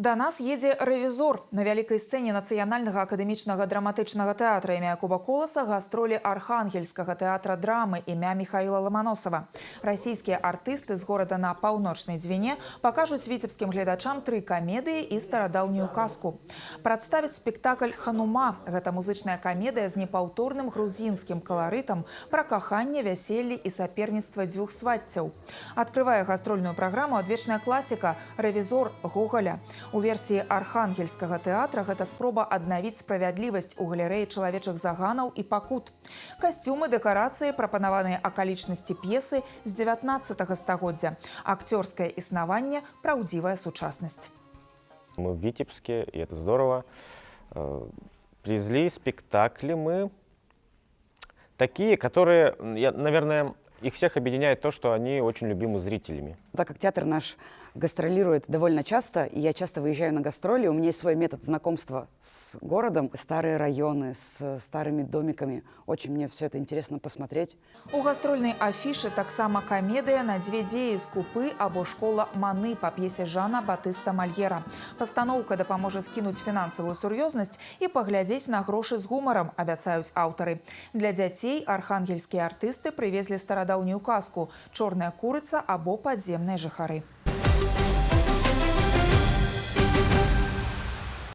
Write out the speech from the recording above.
Да нас едзе рэвізор. На вялікай сцэне нацыянальнага акадэмічнага драматычнага тэатра імя Якуба Коласа гастролі архангельскага тэатра драмы імя Михаила Ломоносова. Расійскія артысты з горада на паўночнай Двіне пакажуць віцебскім гледачам 3 камедыі і старадаўнюю казку. Прадставяць спектакль «Ханума». Гэта музычная камедыя з непаўторным грузінскім каларытам пра каханне, вяселле і саперніцтва дзвюх сваццяў. Адкрывае гастрольную праграму адвечная класіка «Рэвізор» Гоголя. У версіі архангельскага тэатра гэта спроба аднавіць справядлівасць у галерэі чалавечых заганаў і пакут. Касцюмы, дэкарацыі, прапанаваныя акалічнасці п'есы з 19 стагоддзя. Акцёрскае існаванне, праўдзівая сучаснасць. Мы в Витебске, и это здорово. Привезли спектакли мы такие, которые, наверное, их всех объединяет то, что они очень любимы зрителями. Так как театр наш гастролирует довольно часто, и я часто выезжаю на гастроли, у меня есть свой метод знакомства с городом, старые районы, с старыми домиками. Очень мне все это интересно посмотреть. У гастрольнай афішы таксама камедыя на дзве дзеі «Скупы» або «Школа Маны» па п'есе Жана Батыста Мальера. Пастаноўка дапаможа скінуць фінансавую сур'ёзнасць і паглядзець на грошы з гумарам, абяцаюць аўтары. Для дзяцей архангельскія артысты прывезлі старадаўнюю казку «Чорная курыца» або «Падземныя жыхары».